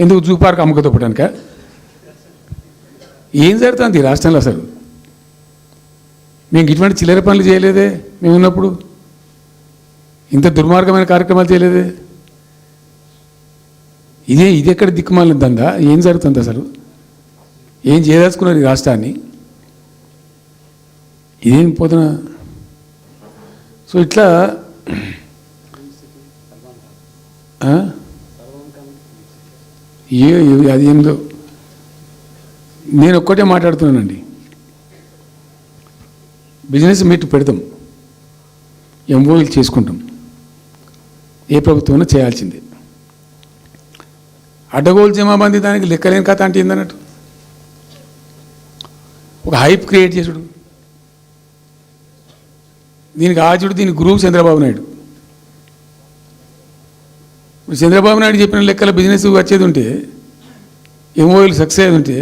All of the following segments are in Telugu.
ఎందుకు జూ పార్క్ అమ్ముకతోపడానిక? ఏం జరుగుతుంది రాష్ట్రంలో అసలు? మేము ఇటువంటి చిల్లర పనులు చేయలేదే మేము ఉన్నప్పుడు, ఇంత దుర్మార్గమైన కార్యక్రమాలు చేయలేదే. ఇది ఎక్కడ దిక్కుమాలిన దందా? ఏం జరుగుతుంది అసలు? ఏం చేయదలుచుకున్నారు ఈ రాష్ట్రాన్ని? ఇదేం పోతున్న? సో ఇట్లా అది ఏందో నేను ఒక్కటే మాట్లాడుతున్నానండి. బిజినెస్ మీట్ పెడతాం, ఎంఓఈలు చేసుకుంటాం, ఏ ప్రభుత్వం చేయాల్సిందే. అడ్డగోలు జమాబందీ దానికి లెక్కలేని కథ అంటే ఏందన్నట్టు ఒక హైప్ క్రియేట్ చేసుడు, దీనికి ఆచుడు, దీనికి గురువు చంద్రబాబు నాయుడు. ఇప్పుడు చంద్రబాబు నాయుడు చెప్పిన లెక్కల బిజినెస్ వచ్చేది ఉంటే, ఎంఓఈలు సక్సెస్ అయ్యేది ఉంటే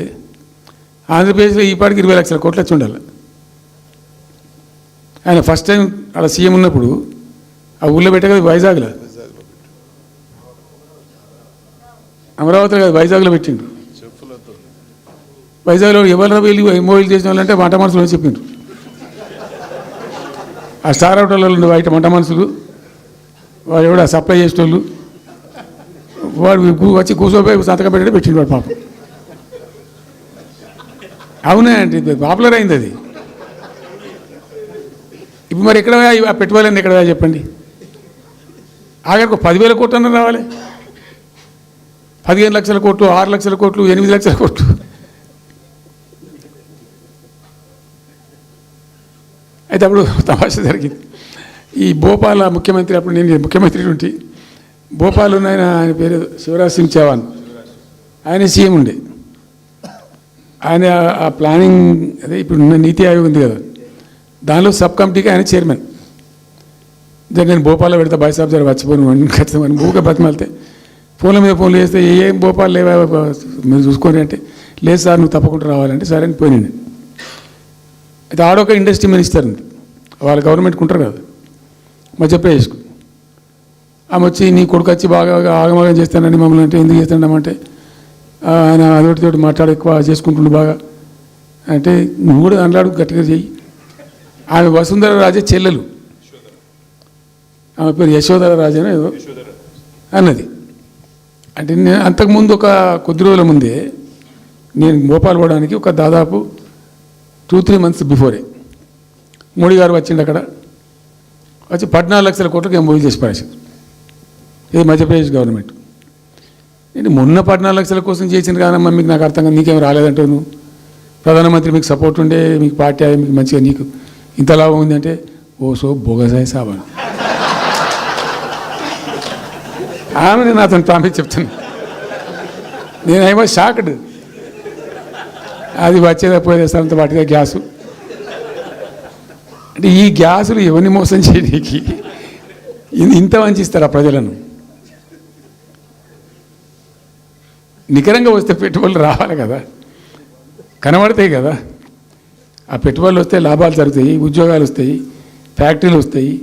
ఆంధ్రప్రదేశ్లో ఈ పాటికి 20 లక్షల కోట్లు వచ్చి ఉండాలి. ఆయన ఫస్ట్ టైం అలా సీఎం ఉన్నప్పుడు ఆ ఊళ్ళో పెట్టే కదా, వైజాగ్లో, అమరావతిలో కదా, వైజాగ్లో పెట్టిండు. వైజాగ్లో ఎవరు వెళ్ళి ఎంఓఈలు చేసిన వాళ్ళంటే వంట మనుషులు అని చెప్పిండ్రు. ఆ స్టార్ హోటల్లో ఉండే బయట వంట మనుషులు, వాడు ఎవడ సప్లై చేసేటోళ్ళు, వాడు వచ్చి కూర్చోపోయి సంతకం పెట్టే పెట్టిండు వాడు పాపం. అవునా అంటే పాపులర్ అయింది అది. ఇప్పుడు మరి ఎక్కడ ఆ పెట్టుబడులన్నీ ఎక్కడ చెప్పండి? ఆఖరికి 10,000 కోట్లు అన్న రావాలి, 15 లక్షల కోట్లు, 6 లక్షల కోట్లు, 8 లక్షల కోట్లు. అయితే అప్పుడు తమాషా జరిగింది. ఈ భోపాల్ ముఖ్యమంత్రి, అప్పుడు నేను ముఖ్యమంత్రి ఉంటే, భోపాల్ ఆయన పేరు శివరాజ్ సింగ్ చౌహాన్, ఆయన సీఎం ఉండే. ఆయన ఆ ప్లానింగ్ అదే ఇప్పుడు నీతి ఆయోగ్ ఉంది కదా, దానిలో సబ్ కమిటీకి ఆయన చైర్మన్. నేను భోపాల్లో పెడతా బాయ్ సాబ్ జర వచ్చిపోను ఖచ్చితంగా ఊగా బతిమాలితే ఫోన్ల మీద ఫోన్లు చేస్తే ఏం భోపాల్ లేవా మీరు చూసుకొని అంటే, లేదు సార్ నువ్వు తప్పకుండా రావాలంటే సరే అని పోయినండి. అయితే ఆడొక ఇండస్ట్రీ మినిస్టర్ ఉంది, వాళ్ళ గవర్నమెంట్కి ఉంటారు కదా మధ్యప్రదేశ్కు. ఆమె వచ్చి నీ కొడుకు వచ్చి బాగా ఆగమాగం చేస్తానని మమ్మల్ని అంటే, ఎందుకు చేస్తాడమంటే ఆయన అదొకటి మాట్లాడి ఎక్కువ చేసుకుంటుండు బాగా అంటే, నువ్వు కూడా అన్నాడు గట్టిగా చెయ్యి. ఆమె వసుంధర రాజే చెల్లెలు, ఆమె పేరు యశోధర రాజేనా ఏదో అన్నది. అంటే నేను అంతకుముందు ఒక కొద్ది రోజుల ముందే నేను భోపాల్ పోవడానికి ఒక దాదాపు 2-3 మంత్స్ బిఫోరే మోడీ గారు వచ్చిండు. అక్కడ వచ్చి 14 లక్షల కోట్లకు ఎంఓయూ చేసి పడేసారు. ఇది మధ్యప్రదేశ్ గవర్నమెంట్. నేను మొన్న 14 లక్షల కోసం చేసిన కాదమ్మా, మీకు నాకు అర్థం కాదు, నీకేం రాలేదంటావు నువ్వు, ప్రధానమంత్రి మీకు సపోర్ట్ ఉండే, మీకు పార్టీ మీకు మంచిగా నీకు ఇంత లాభం ఉంది అంటే, ఓ సో బోగసాయి సాబా ఆమె నేను అతను టాపిక్ చెప్తాను. నేనేమో షాక్డ్. అది వచ్చేదా పోయేదంత వాటిగా గ్యాసు అంటే, ఈ గ్యాసులు ఎవరిని మోసం చేయడానికి ఇంత వంచిస్తారా ప్రజలను? నికరంగా వస్తే పెట్టుబడులు రావాలి కదా, కనబడతాయి కదా. ఆ పెట్టుబడులు వస్తే లాభాలు జరుగుతాయి, ఉద్యోగాలు వస్తాయి, ఫ్యాక్టరీలు వస్తాయి,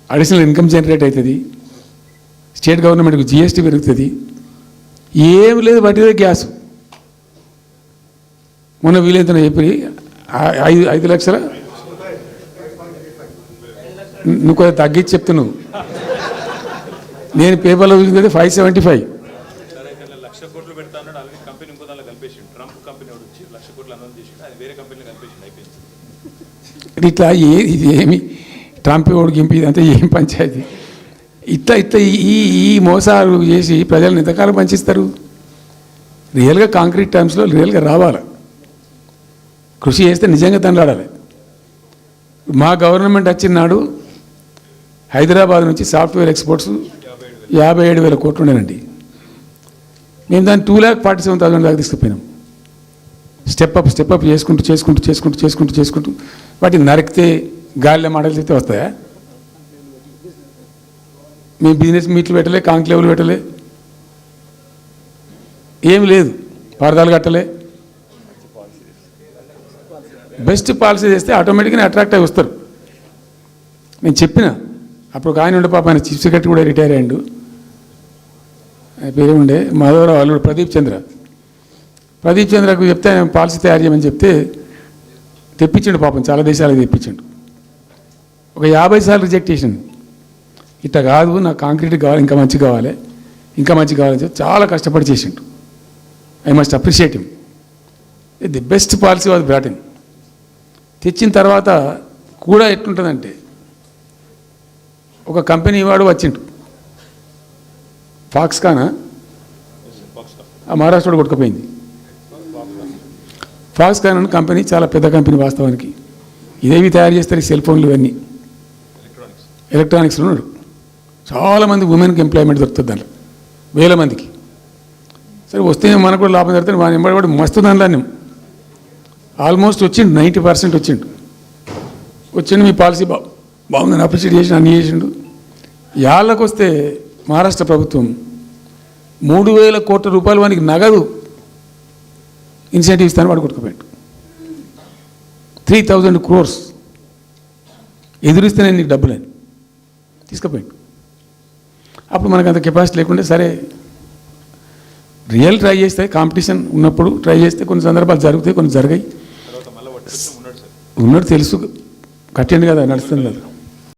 అడిషనల్ ఇన్కమ్ జనరేట్ అవుతుంది, స్టేట్ గవర్నమెంట్కి జిఎస్టీ పెరుగుతుంది. ఏం లేదు, వాటిదే గ్యాస్. మొన్న వీలైతే చెప్పి 5 లక్షల, నువ్వు కొంచెం తగ్గించి చెప్తున్నావు. నేను పేపర్లో చూసింది 575. ఇట్లా ఇది ఏమి ట్రంప్ ఓడికి గింపి ఇదంతా ఏం పంచాయతీ? ఇట్లా ఈ మోసాలు చేసి ప్రజలను ఎంతకాలం పంచిస్తారు? రియల్గా కాంక్రీట్ టర్మ్స్లో రియల్గా రావాలి, కృషి చేస్తే నిజంగా తండ్రాడాలి. మా గవర్నమెంట్ వచ్చిన నాడు హైదరాబాద్ నుంచి సాఫ్ట్వేర్ ఎక్స్పోర్ట్స్ 57,000 కోట్లు ఉండేనండి. మేము దాన్ని 2,47,000 దాకా తీసుకుపోయినాం. స్టెప్ అప్ చేసుకుంటూ వాటిని నరికితే గాలిలో మాటలు చెప్తే వస్తాయా? మేము బిజినెస్ మీట్లు పెట్టలే, కాంక్లేవ్లు పెట్టలే, ఏమి లేదు, పరదాలు కట్టలే. బెస్ట్ పాలసీ చేస్తే ఆటోమేటిక్గా అట్రాక్ట్ అయి వస్తారు. నేను చెప్పిన అప్పుడు ఒక ఆయన ఉండే పాప, ఆయన చీఫ్ సెక్రటరీ కూడా రిటైర్ అయ్యాడు. ఆయన పేరు ఉండే మాధవరావు అల్లుడు ప్రదీప్ చంద్రకు చెప్తే ఆయన పాలసీ తయారు చేయమని చెప్తే తెప్పించండు పాపం, చాలా దేశాలకు తెప్పించండు. ఒక 50 సార్లు రిజెక్ట్ చేసిండు. ఇట్లా కాదు, నాకు కాంక్రీట్ కావాలి, ఇంకా మంచి కావాలి అని చెప్పి చాలా కష్టపడి చేసిండు. I must appreciate him. The best policy was brought in. తెచ్చిన తర్వాత కూడా ఎట్లుంటుందంటే, ఒక కంపెనీ వాడు వచ్చిండు, ఫాక్స్కాన్, ఆ మహారాష్ట్రలో కొట్టుకుపోయింది. ఫాక్స్కాన్ అనే కంపెనీ చాలా పెద్ద కంపెనీ వాస్తవానికి. ఇదేవి తయారు చేస్తారు, ఈ సెల్ ఫోన్లు ఇవన్నీ ఎలక్ట్రానిక్స్లో ఉన్నాడు. చాలామంది ఉమెన్కి ఎంప్లాయ్మెంట్ దొరుకుతుంది దాంట్లో, వేల మందికి. సరే వస్తే మనకు కూడా లాభం జరుగుతుంది. వాని ఎంబడి కూడా మస్తు దానిలో ఆల్మోస్ట్ వచ్చిండు, 90% వచ్చిండు. మీ పాలసీ బాగుందని అప్రిషియేట్ చేసి అన్నీ చేసిండు. యాళ్ళకు వస్తే మహారాష్ట్ర ప్రభుత్వం 3,000 కోట్ల రూపాయలు వానికి నగదు ఇన్సెంటివ్ ఇస్తాను, వాడు కొట్టుకుపోయాడు. 3,000 crores ఎదురిస్తే నేను నీకు డబ్బులని తీసుకుపోయాడు. అప్పుడు మనకు అంత కెపాసిటీ లేకుంటే సరే రియల్ ట్రై చేస్తే, కాంపిటీషన్ ఉన్నప్పుడు ట్రై చేస్తే కొన్ని సందర్భాలు జరుగుతాయి, కొన్ని జరిగాయి. ఉన్నట్టు తెలుసు, కట్టండి కదా, నడుస్తుంది కదా.